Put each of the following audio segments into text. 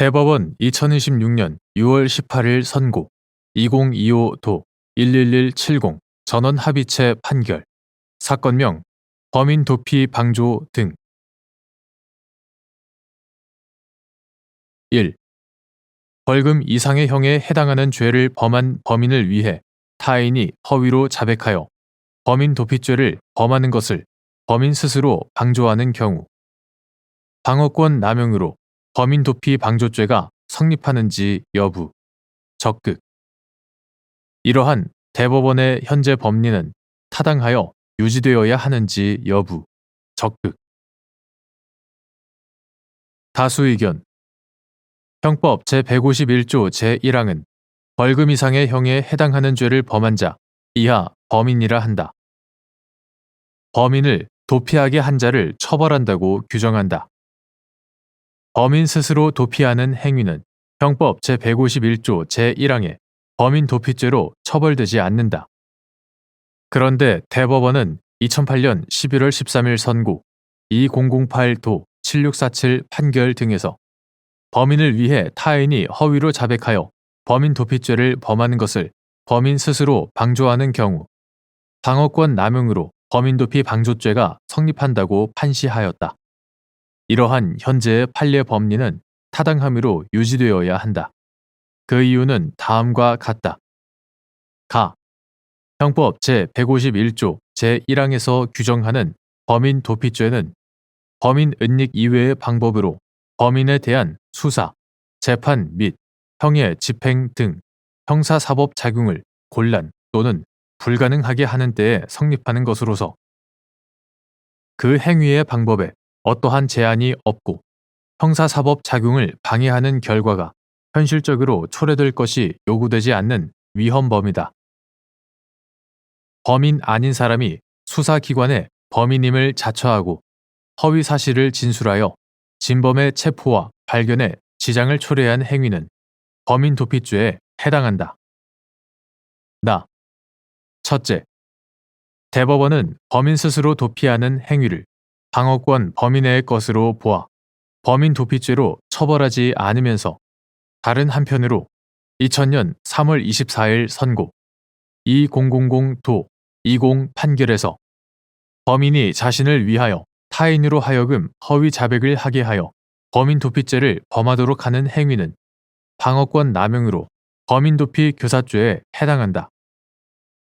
대법원 2026년 6월 18일 선고 2025도 11170 전원 합의체 판결 사건명 범인 도피 방조 등 1. 벌금 이상의 형에 해당하는 죄를 범한 범인을 위해 타인이 허위로 자백하여 범인 도피죄를 범하는 것을 범인 스스로 방조하는 경우 방어권 남용으로 범인 도피 방조죄가 성립하는지 여부 적극 이러한 대법원의 현재 법리는 타당하여 유지되어야 하는지 여부 적극 다수 의견 형법 제151조 제1항은 벌금 이상의 형에 해당하는 죄를 범한 자 이하 범인이라 한다. 범인을 도피하게 한 자를 처벌한다고 규정한다. 범인 스스로 도피하는 행위는 형법 제151조 제1항의 범인 도피죄로 처벌되지 않는다. 그런데 대법원은 2008년 11월 13일 선고 2008도 7647 판결 등에서 범인을 위해 타인이 허위로 자백하여 범인 도피죄를 범하는 것을 범인 스스로 방조하는 경우 방어권 남용으로 범인 도피 방조죄가 성립한다고 판시하였다. 이러한 현재의 판례 법리는 타당함으로 유지되어야 한다. 그 이유는 다음과 같다. 가. 형법 제151조 제1항에서 규정하는 범인 도피죄는 범인 은닉 이외의 방법으로 범인에 대한 수사, 재판 및 형의 집행 등 형사사법 작용을 곤란 또는 불가능하게 하는 때에 성립하는 것으로서 그 행위의 방법에 어떠한 제한이 없고 형사사법 작용을 방해하는 결과가 현실적으로 초래될 것이 요구되지 않는 위헌범이다. 범인 아닌 사람이 수사기관에 범인임을 자처하고 허위 사실을 진술하여 진범의 체포와 발견에 지장을 초래한 행위는 범인 도피죄에 해당한다. 첫째, 대법원은 범인 스스로 도피하는 행위를 방어권 범위 내의 것으로 보아 범인 도피죄로 처벌하지 않으면서 다른 한편으로 2000년 3월 24일 선고 2000도 20 판결에서 범인이 자신을 위하여 타인으로 하여금 허위 자백을 하게 하여 범인 도피죄를 범하도록 하는 행위는 방어권 남용으로 범인 도피 교사죄에 해당한다.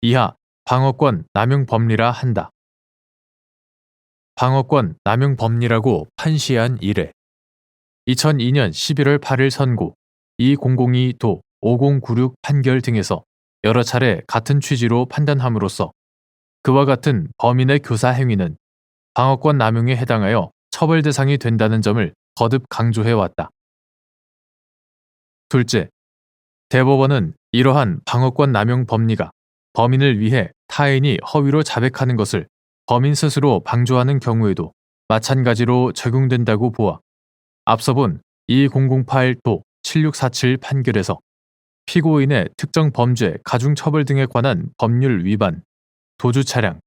이하 방어권 남용 법리라 한다. 방어권 남용 법리라고 판시한 이래 2002년 11월 8일 선고 2002도 5096 판결 등에서 여러 차례 같은 취지로 판단함으로써 그와 같은 범인의 교사 행위는 방어권 남용에 해당하여 처벌 대상이 된다는 점을 거듭 강조해왔다. 둘째, 대법원은 이러한 방어권 남용 법리가 범인을 위해 타인이 허위로 자백하는 것을 범인 스스로 방조하는 경우에도 마찬가지로 적용된다고 보아 앞서 본 2008도 7647 판결에서 피고인의 특정 범죄 가중처벌 등에 관한 법률 위반, 도주 차량,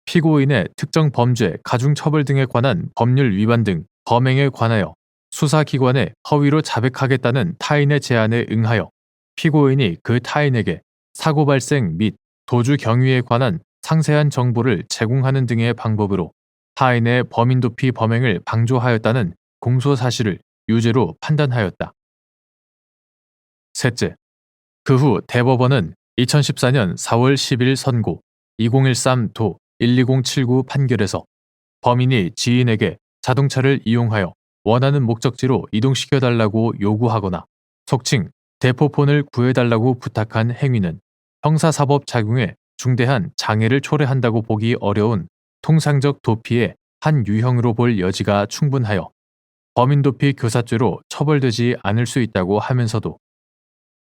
피고인의 특정 범죄 가중처벌 등에 관한 법률 위반 등 범행에 관하여 수사기관에 허위로 자백하겠다는 타인의 제안에 응하여 피고인이 그 타인에게 사고 발생 및 도주 경위에 관한 상세한 정보를 제공하는 등의 방법으로 타인의 범인 도피 범행을 방조하였다는 공소 사실을 유죄로 판단하였다. 셋째, 그 후 대법원은 2014년 4월 10일 선고 2013도 12079 판결에서 범인이 지인에게 자동차를 이용하여 원하는 목적지로 이동시켜달라고 요구하거나 속칭 대포폰을 구해달라고 부탁한 행위는 형사사법 작용에 중대한 장애를 초래한다고 보기 어려운 통상적 도피의 한 유형으로 볼 여지가 충분하여 범인 도피 교사죄로 처벌되지 않을 수 있다고 하면서도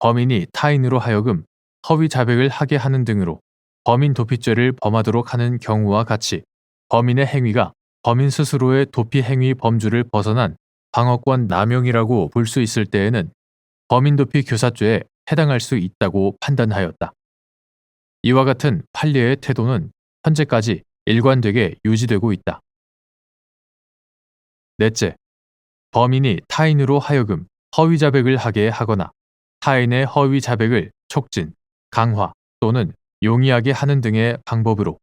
범인이 타인으로 하여금 허위 자백을 하게 하는 등으로 범인 도피죄를 범하도록 하는 경우와 같이 범인의 행위가 범인 스스로의 도피 행위 범주를 벗어난 방어권 남용이라고 볼 수 있을 때에는 범인 도피 교사죄에 해당할 수 있다고 판단하였다. 이와 같은 판례의 태도는 현재까지 일관되게 유지되고 있다. 넷째, 범인이 타인으로 하여금 허위 자백을 하게 하거나 타인의 허위 자백을 촉진, 강화 또는 용이하게 하는 등의 방법으로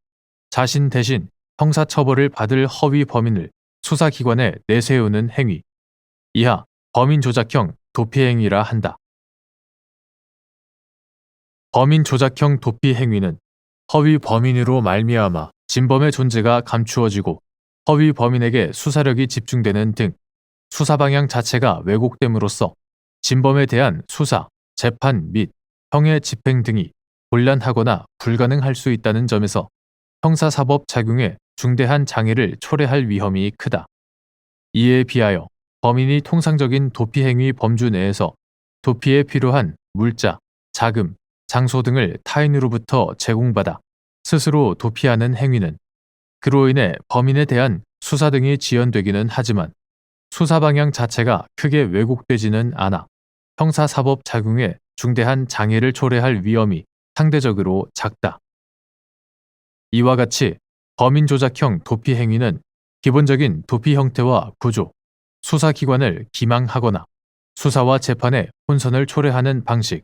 자신 대신 형사처벌을 받을 허위 범인을 수사기관에 내세우는 행위, 이하 범인 조작형 도피 행위라 한다. 범인 조작형 도피 행위는 허위 범인으로 말미암아 진범의 존재가 감추어지고 허위 범인에게 수사력이 집중되는 등 수사 방향 자체가 왜곡됨으로써 진범에 대한 수사, 재판 및 형의 집행 등이 곤란하거나 불가능할 수 있다는 점에서 형사사법 작용에 중대한 장애를 초래할 위험이 크다. 이에 비하여 범인이 통상적인 도피 행위 범주 내에서 도피에 필요한 물자, 자금, 장소 등을 타인으로부터 제공받아 스스로 도피하는 행위는 그로 인해 범인에 대한 수사 등이 지연되기는 하지만 수사 방향 자체가 크게 왜곡되지는 않아 형사사법 작용에 중대한 장애를 초래할 위험이 상대적으로 작다. 이와 같이 범인 조작형 도피 행위는 기본적인 도피 형태와 구조, 수사기관을 기망하거나 수사와 재판에 혼선을 초래하는 방식,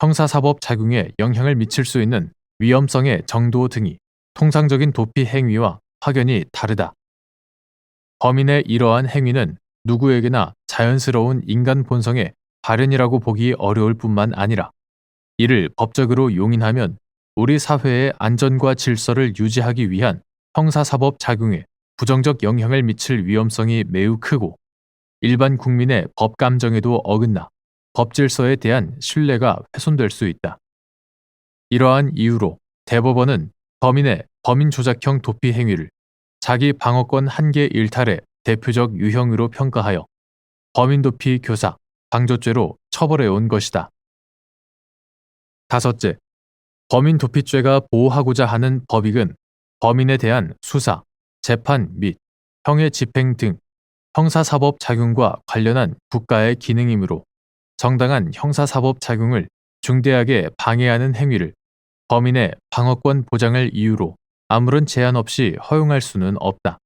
형사사법 작용에 영향을 미칠 수 있는 위험성의 정도 등이 통상적인 도피 행위와 확연히 다르다. 범인의 이러한 행위는 누구에게나 자연스러운 인간 본성의 발현이라고 보기 어려울 뿐만 아니라 이를 법적으로 용인하면 우리 사회의 안전과 질서를 유지하기 위한 형사사법 작용에 부정적 영향을 미칠 위험성이 매우 크고 일반 국민의 법 감정에도 어긋나 법 질서에 대한 신뢰가 훼손될 수 있다. 이러한 이유로 대법원은 범인의 범인 조작형 도피 행위를 자기 방어권 한계 일탈의 대표적 유형으로 평가하여 범인 도피 교사, 방조죄로 처벌해온 것이다. 다섯째, 범인 도피죄가 보호하고자 하는 법익은 범인에 대한 수사, 재판 및 형의 집행 등 형사사법 작용과 관련한 국가의 기능이므로 정당한 형사사법 작용을 중대하게 방해하는 행위를 범인의 방어권 보장을 이유로 아무런 제한 없이 허용할 수는 없다.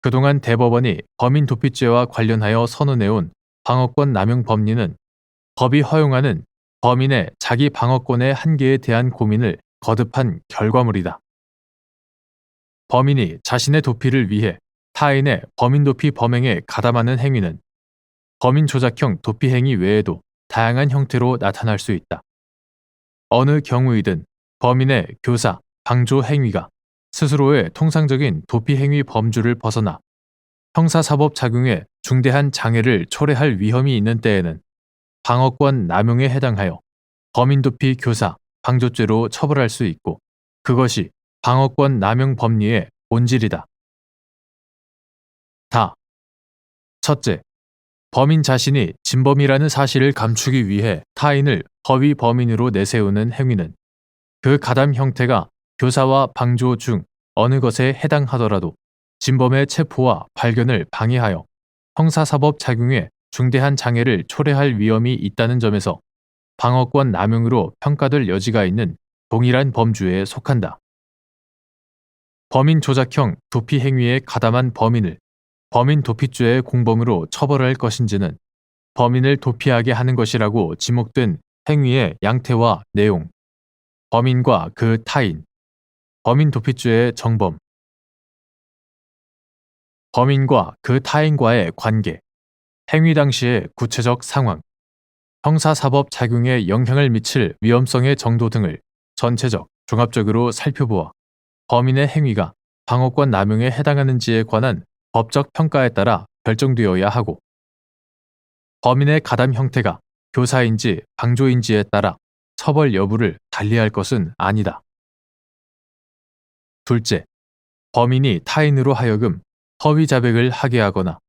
그동안 대법원이 범인 도피죄와 관련하여 선언해온 방어권 남용 법리는 법이 허용하는 범인의 자기 방어권의 한계에 대한 고민을 거듭한 결과물이다. 범인이 자신의 도피를 위해 타인의 범인 도피 범행에 가담하는 행위는 범인 조작형 도피 행위 외에도 다양한 형태로 나타날 수 있다. 어느 경우이든 범인의 교사, 방조 행위가 스스로의 통상적인 도피 행위 범주를 벗어나 형사사법 작용에 중대한 장애를 초래할 위험이 있는 때에는 방어권 남용에 해당하여 범인 도피 교사, 방조죄로 처벌할 수 있고 그것이 방어권 남용 법리의 본질이다. 첫째, 범인 자신이 진범이라는 사실을 감추기 위해 타인을 허위 범인으로 내세우는 행위는 그 가담 형태가 교사와 방조 중 어느 것에 해당하더라도 진범의 체포와 발견을 방해하여 형사사법 작용에 중대한 장애를 초래할 위험이 있다는 점에서 방어권 남용으로 평가될 여지가 있는 동일한 범주에 속한다. 범인 조작형 도피 행위에 가담한 범인을 범인 도피죄의 공범으로 처벌할 것인지는 범인을 도피하게 하는 것이라고 지목된 행위의 양태와 내용, 범인과 그 타인, 범인 도피죄의 정범, 범인과 그 타인과의 관계, 행위 당시의 구체적 상황, 형사사법 작용에 영향을 미칠 위험성의 정도 등을 전체적, 종합적으로 살펴보아 범인의 행위가 방어권 남용에 해당하는지에 관한 법적 평가에 따라 결정되어야 하고 범인의 가담 형태가 교사인지 방조인지에 따라 처벌 여부를 달리할 것은 아니다. 둘째, 범인이 타인으로 하여금 허위 자백을 하게 하거나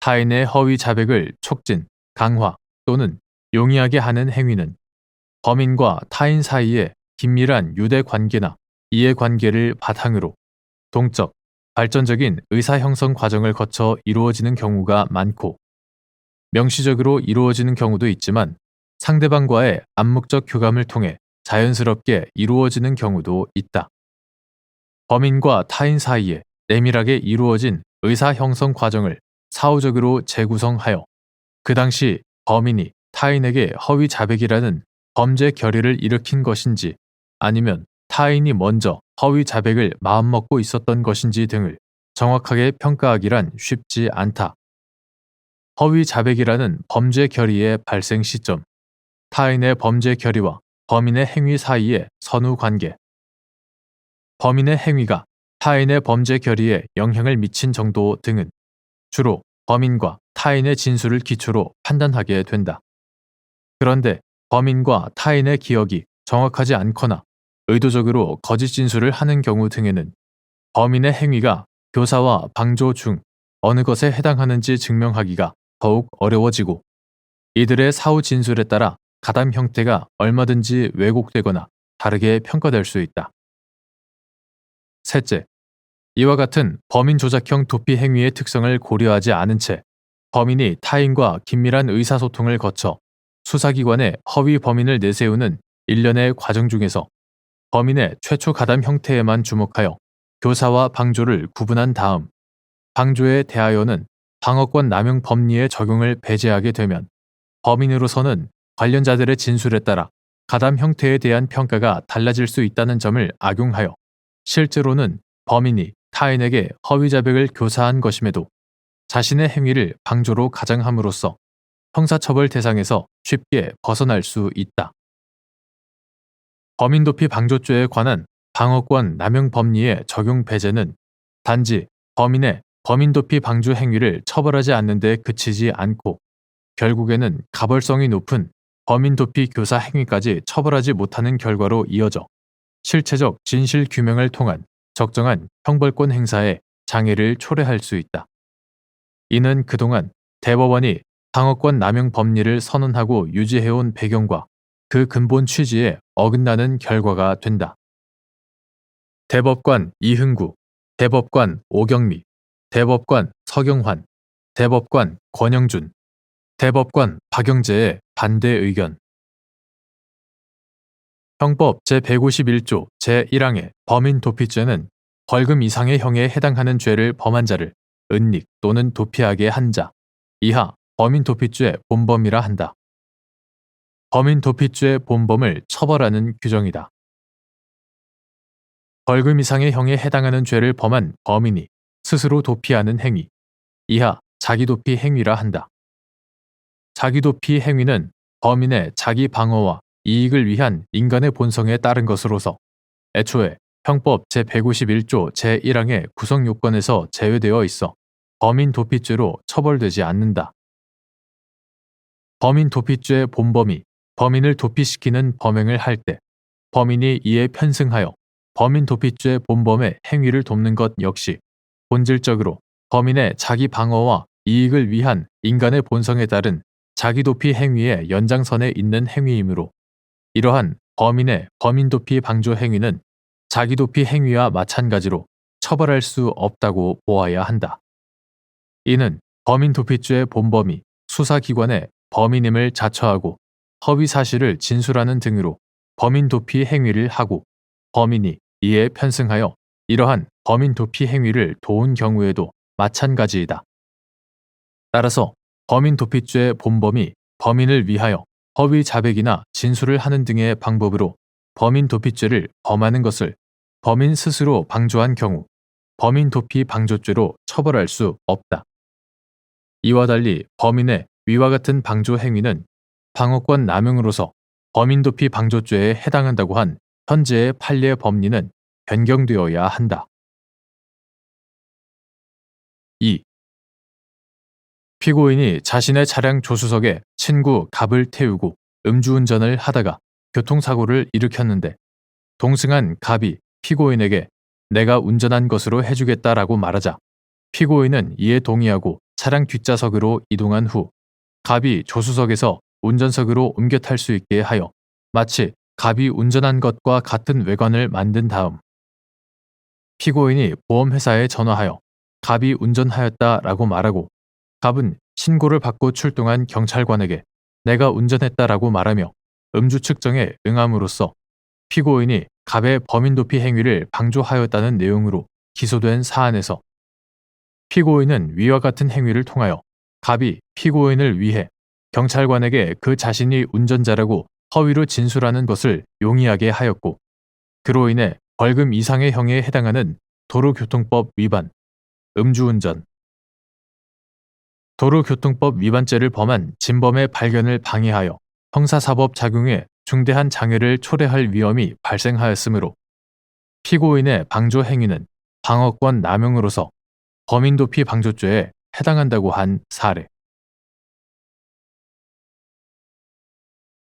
타인의 허위 자백을 촉진, 강화 또는 용이하게 하는 행위는 범인과 타인 사이의 긴밀한 유대 관계나 이해 관계를 바탕으로 동적, 발전적인 의사 형성 과정을 거쳐 이루어지는 경우가 많고 명시적으로 이루어지는 경우도 있지만 상대방과의 암묵적 교감을 통해 자연스럽게 이루어지는 경우도 있다. 범인과 타인 사이에 내밀하게 이루어진 의사 형성 과정을 사후적으로 재구성하여 그 당시 범인이 타인에게 허위 자백이라는 범죄 결의를 일으킨 것인지 아니면 타인이 먼저 허위 자백을 마음먹고 있었던 것인지 등을 정확하게 평가하기란 쉽지 않다. 허위 자백이라는 범죄 결의의 발생 시점, 타인의 범죄 결의와 범인의 행위 사이의 선후 관계, 범인의 행위가 타인의 범죄 결의에 영향을 미친 정도 등은 주로 범인과 타인의 진술을 기초로 판단하게 된다. 그런데 범인과 타인의 기억이 정확하지 않거나 의도적으로 거짓 진술을 하는 경우 등에는 범인의 행위가 교사와 방조 중 어느 것에 해당하는지 증명하기가 더욱 어려워지고 이들의 사후 진술에 따라 가담 형태가 얼마든지 왜곡되거나 다르게 평가될 수 있다. 셋째, 이와 같은 범인 조작형 도피 행위의 특성을 고려하지 않은 채 범인이 타인과 긴밀한 의사소통을 거쳐 수사기관에 허위 범인을 내세우는 일련의 과정 중에서 범인의 최초 가담 형태에만 주목하여 교사와 방조를 구분한 다음 방조에 대하여는 방어권 남용 법리의 적용을 배제하게 되면 범인으로서는 관련자들의 진술에 따라 가담 형태에 대한 평가가 달라질 수 있다는 점을 악용하여 실제로는 범인이 타인에게 허위 자백을 교사한 것임에도 자신의 행위를 방조로 가장함으로써 형사처벌 대상에서 쉽게 벗어날 수 있다. 범인도피 방조죄에 관한 방어권 남용 법리의 적용 배제는 단지 범인의 범인도피 방조 행위를 처벌하지 않는 데 그치지 않고 결국에는 가벌성이 높은 범인도피 교사 행위까지 처벌하지 못하는 결과로 이어져 실체적 진실 규명을 통한 적정한 형벌권 행사에 장애를 초래할 수 있다. 이는 그동안 대법원이 방어권 남용 법리를 선언하고 유지해온 배경과 그 근본 취지에 어긋나는 결과가 된다. 대법관 이흥구, 대법관 오경미, 대법관 서경환, 대법관 권영준, 대법관 박영재의 반대 의견. 형법 제151조 제1항의 범인 도피죄는 벌금 이상의 형에 해당하는 죄를 범한 자를 은닉 또는 도피하게 한 자 이하 범인 도피죄 본범이라 한다. 범인 도피죄 본범을 처벌하는 규정이다. 벌금 이상의 형에 해당하는 죄를 범한 범인이 스스로 도피하는 행위 이하 자기도피 행위라 한다. 자기도피 행위는 범인의 자기 방어와 이익을 위한 인간의 본성에 따른 것으로서 애초에 형법 제151조 제1항의 구성 요건에서 제외되어 있어 범인 도피죄로 처벌되지 않는다. 범인 도피죄 본범이 범인을 도피시키는 범행을 할 때 범인이 이에 편승하여 범인 도피죄 본범의 행위를 돕는 것 역시 본질적으로 범인의 자기 방어와 이익을 위한 인간의 본성에 따른 자기도피 행위의 연장선에 있는 행위이므로 이러한 범인의 범인도피 방조 행위는 자기도피 행위와 마찬가지로 처벌할 수 없다고 보아야 한다. 이는 범인도피죄 본범이 수사기관에 범인임을 자처하고 허위 사실을 진술하는 등으로 범인도피 행위를 하고 범인이 이에 편승하여 이러한 범인도피 행위를 도운 경우에도 마찬가지이다. 따라서 범인도피죄 본범이 범인을 위하여 허위 자백이나 진술을 하는 등의 방법으로 범인도피죄를 범하는 것을 범인 스스로 방조한 경우 범인도피 방조죄로 처벌할 수 없다. 이와 달리 범인의 위와 같은 방조 행위는 방어권 남용으로서 범인도피 방조죄에 해당한다고 한 현재의 판례 법리는 변경되어야 한다. 2. 피고인이 자신의 차량 조수석에 친구 갑을 태우고 음주운전을 하다가 교통사고를 일으켰는데 동승한 갑이 피고인에게 내가 운전한 것으로 해주겠다라고 말하자 피고인은 이에 동의하고 차량 뒷좌석으로 이동한 후 갑이 조수석에서 운전석으로 옮겨 탈 수 있게 하여 마치 갑이 운전한 것과 같은 외관을 만든 다음 피고인이 보험회사에 전화하여 갑이 운전하였다라고 말하고 갑은 신고를 받고 출동한 경찰관에게 내가 운전했다라고 말하며 음주 측정에 응함으로써 피고인이 갑의 범인도피 행위를 방조하였다는 내용으로 기소된 사안에서 피고인은 위와 같은 행위를 통하여 갑이 피고인을 위해 경찰관에게 그 자신이 운전자라고 허위로 진술하는 것을 용이하게 하였고, 그로 인해 벌금 이상의 형에 해당하는 도로교통법 위반, 음주운전, 도로교통법 위반죄를 범한 진범의 발견을 방해하여 형사사법 작용에 중대한 장애를 초래할 위험이 발생하였으므로 피고인의 방조 행위는 방어권 남용으로서 범인도피 방조죄에 해당한다고 한 사례.